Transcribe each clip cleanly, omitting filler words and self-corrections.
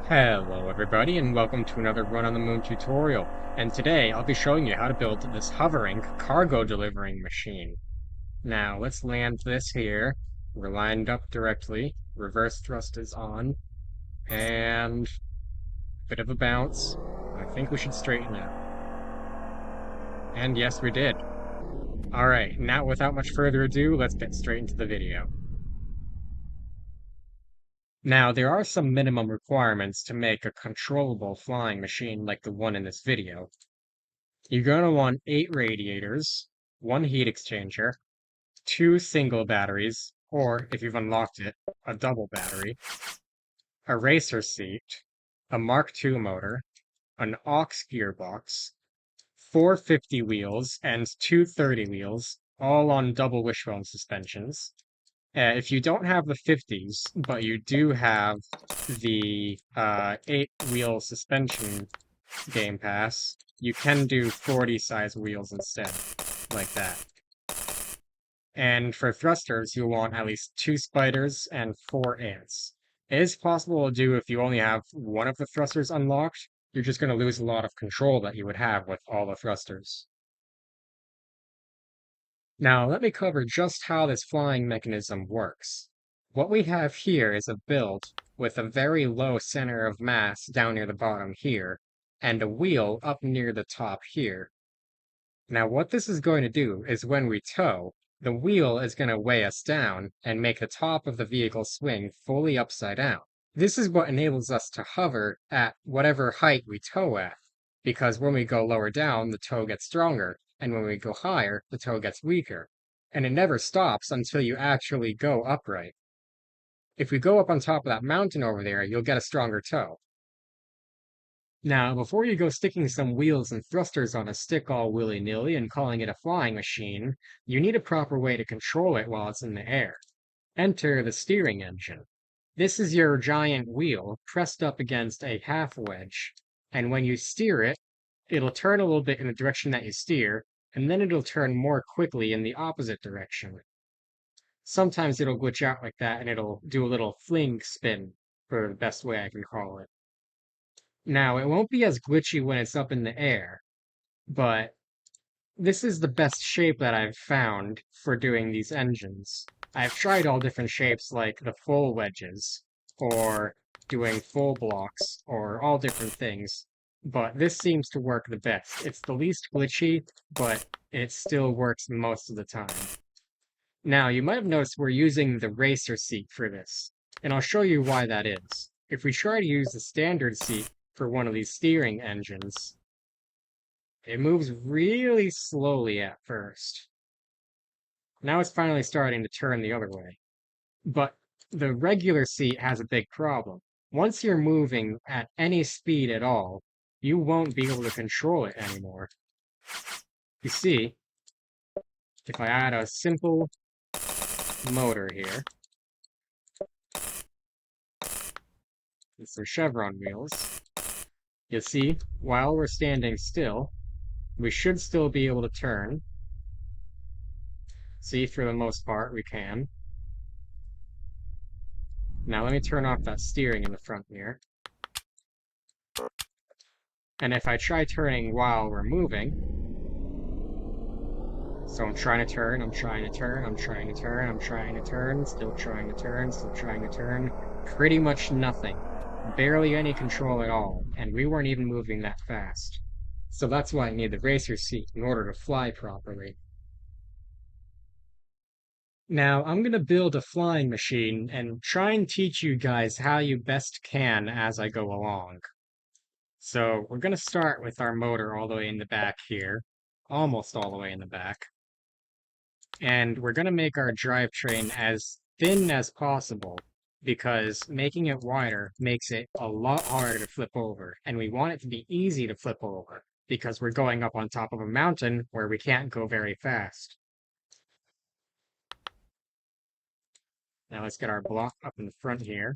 Hello everybody and welcome to another Run on the Moon tutorial. And today I'll be showing you how to build this hovering cargo delivering machine. Now let's land this here. We're lined up directly. Reverse thrust is on. And bit of a bounce. I think we should straighten out. And yes, we did. Alright, now without much further ado, let's get straight into the video. Now, there are some minimum requirements to make a controllable flying machine like the one in this video. You're going to want 8 radiators, 1 heat exchanger, 2 single batteries, or if you've unlocked it, a double battery, a racer seat, a Mark II motor, an aux gearbox, 4 50 wheels, and 2 30 wheels, all on double wishbone suspensions. If you don't have the 50s, but you do have the 8-wheel suspension Game Pass, you can do 40 size wheels instead, like that. And for thrusters, you'll want at least 2 spiders and 4 ants. It is possible to do if you only have one of the thrusters unlocked. You're just going to lose a lot of control that you would have with all the thrusters. Now, let me cover just how this flying mechanism works. What we have here is a build with a very low center of mass down near the bottom here, and a wheel up near the top here. Now, what this is going to do is when we tow, the wheel is going to weigh us down and make the top of the vehicle swing fully upside down. This is what enables us to hover at whatever height we tow at, because when we go lower down, the tow gets stronger, and when we go higher, the tow gets weaker. And it never stops until you actually go upright. If we go up on top of that mountain over there, you'll get a stronger tow. Now, before you go sticking some wheels and thrusters on a stick all willy-nilly and calling it a flying machine, you need a proper way to control it while it's in the air. Enter the steering engine. This is your giant wheel pressed up against a half wedge, and when you steer it, it'll turn a little bit in the direction that you steer, and then it'll turn more quickly in the opposite direction. Sometimes it'll glitch out like that and it'll do a little fling spin, for the best way I can call it. Now, it won't be as glitchy when it's up in the air, but this is the best shape that I've found for doing these engines. I've tried all different shapes like the full wedges, or doing full blocks, or all different things, but this seems to work the best. It's the least glitchy, but it still works most of the time. Now, you might have noticed we're using the racer seat for this, and I'll show you why that is. If we try to use the standard seat for one of these steering engines, it moves really slowly at first. Now it's finally starting to turn the other way. But the regular seat has a big problem. Once you're moving at any speed at all, you won't be able to control it anymore. You see, if I add a simple motor here, with some chevron wheels, you'll see, while we're standing still, we should still be able to turn. See, for the most part, we can. Now let me turn off that steering in the front here. And if I try turning while we're moving, so I'm trying to turn, I'm trying to turn, I'm trying to turn, I'm trying to turn, still trying to turn, still trying to turn, pretty much nothing. Barely any control at all, and we weren't even moving that fast. So that's why I need the racer seat in order to fly properly. Now, I'm going to build a flying machine and try and teach you guys how you best can as I go along. So we're going to start with our motor all the way in the back here, almost all the way in the back. And we're going to make our drivetrain as thin as possible because making it wider makes it a lot harder to flip over. And we want it to be easy to flip over because we're going up on top of a mountain where we can't go very fast. Now let's get our block up in the front here.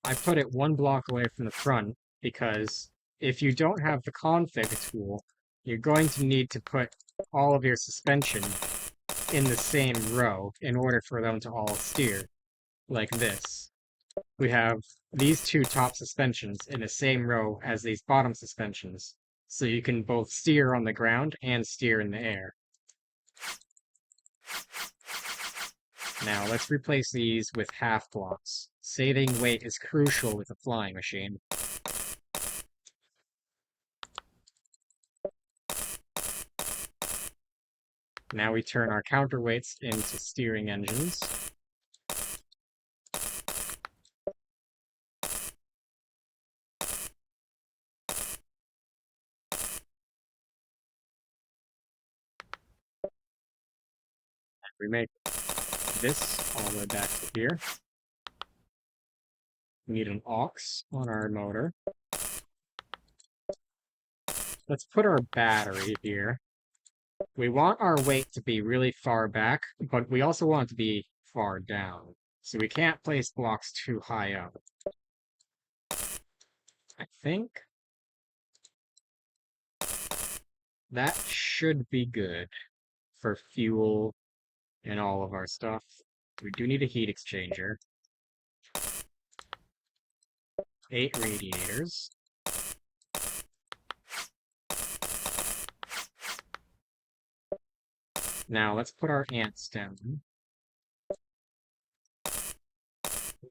I put it 1 block away from the front because if you don't have the config tool, you're going to need to put all of your suspension in the same row in order for them to all steer, like this. we have these two top suspensions in the same row as these bottom suspensions. So you can both steer on the ground and steer in the air. Now let's replace these with half blocks. Saving weight is crucial with a flying machine. Now we turn our counterweights into steering engines. We make this all the way back to here. We need an aux on our motor. Let's put our battery here. We want our weight to be really far back, but we also want it to be far down. So we can't place blocks too high up. I think that should be good for fuel and all of our stuff. We do need a heat exchanger. 8 radiators. Now let's put our ants down.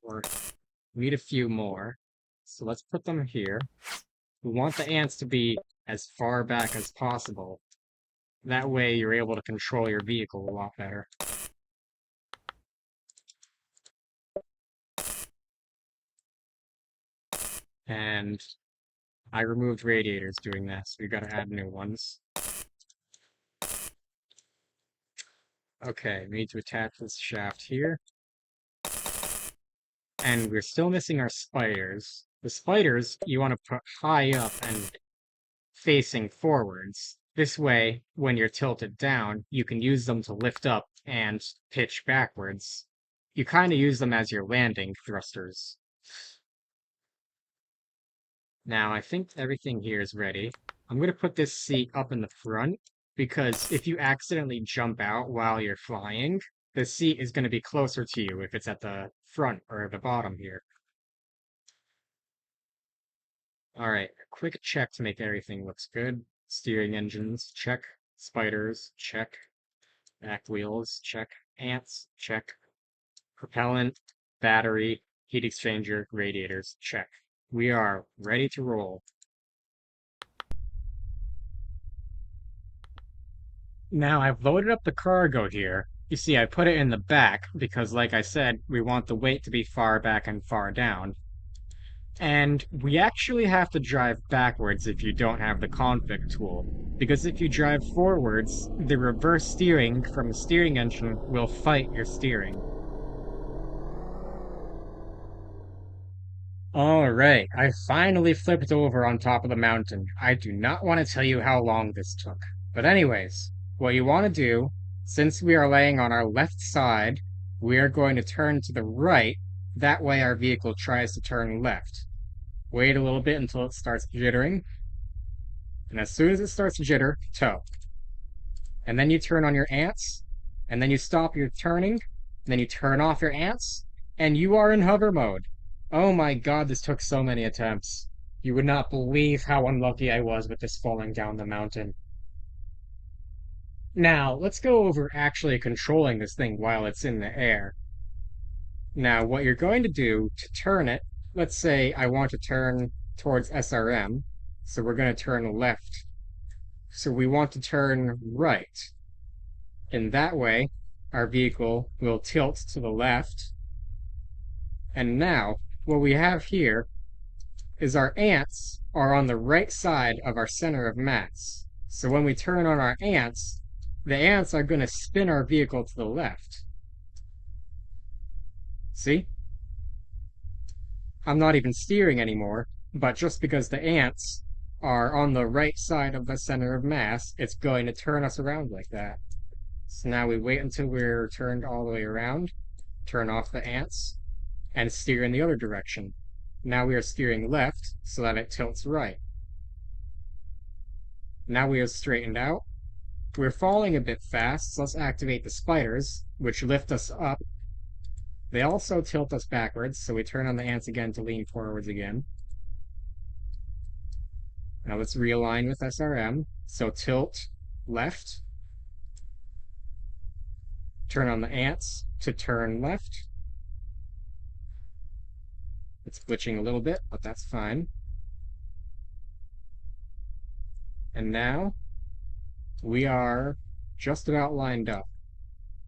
Or we need a few more. So let's put them here. We want the ants to be as far back as possible. That way you're able to control your vehicle a lot better. And I removed radiators doing this. We gotta add new ones. Okay, we need to attach this shaft here. And we're still missing our spiders. The spiders you want to put high up and facing forwards. This way, when you're tilted down, you can use them to lift up and pitch backwards. You kind of use them as your landing thrusters. Now, I think everything here is ready. I'm going to put this seat up in the front because if you accidentally jump out while you're flying, the seat is going to be closer to you if it's at the front or the bottom here. All right, quick check to make everything looks good. Steering engines, check. Spiders, check. Back wheels, check. Ants, check. Propellant, battery, heat exchanger, radiators, check. We are ready to roll. Now I've loaded up the cargo here. You see, I put it in the back because, like I said, we want the weight to be far back and far down. And we actually have to drive backwards if you don't have the config tool. Because if you drive forwards, the reverse steering from the steering engine will fight your steering. Alright, I finally flipped over on top of the mountain. I do not want to tell you how long this took. But anyways, what you want to do, since we are laying on our left side, we are going to turn to the right. That way our vehicle tries to turn left. Wait a little bit until it starts jittering. And as soon as it starts to jitter, tow. And then you turn on your ants, and then you stop your turning, then you turn off your ants, and you are in hover mode. Oh my god, this took so many attempts. You would not believe how unlucky I was with this falling down the mountain. Now, let's go over actually controlling this thing while it's in the air. Now, what you're going to do to turn it, let's say I want to turn towards SRM, so we're going to turn left. So we want to turn right. In that way, our vehicle will tilt to the left. And now, what we have here is our ants are on the right side of our center of mass. So when we turn on our ants, the ants are going to spin our vehicle to the left. See? I'm not even steering anymore, but just because the ants are on the right side of the center of mass, it's going to turn us around like that. So now we wait until we're turned all the way around, turn off the ants, and steer in the other direction. Now we are steering left so that it tilts right. Now we are straightened out. We're falling a bit fast, so let's activate the spiders, which lift us up. They also tilt us backwards, so we turn on the ants again to lean forwards again. Now let's realign with SRM. So tilt left, turn on the ants to turn left. It's glitching a little bit, but that's fine. And now we are just about lined up.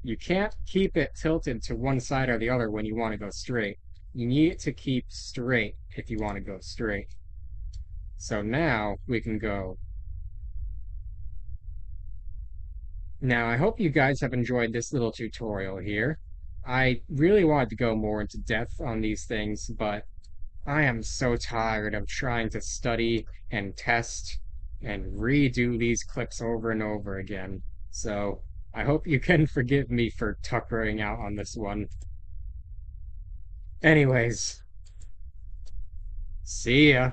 You can't keep it tilted to one side or the other when you want to go straight. You need it to keep straight if you want to go straight. So now we can go. Now, I hope you guys have enjoyed this little tutorial here. I really wanted to go more into depth on these things, but I am so tired of trying to study and test and redo these clips over and over again. So I hope you can forgive me for tuckering out on this one. Anyways, see ya.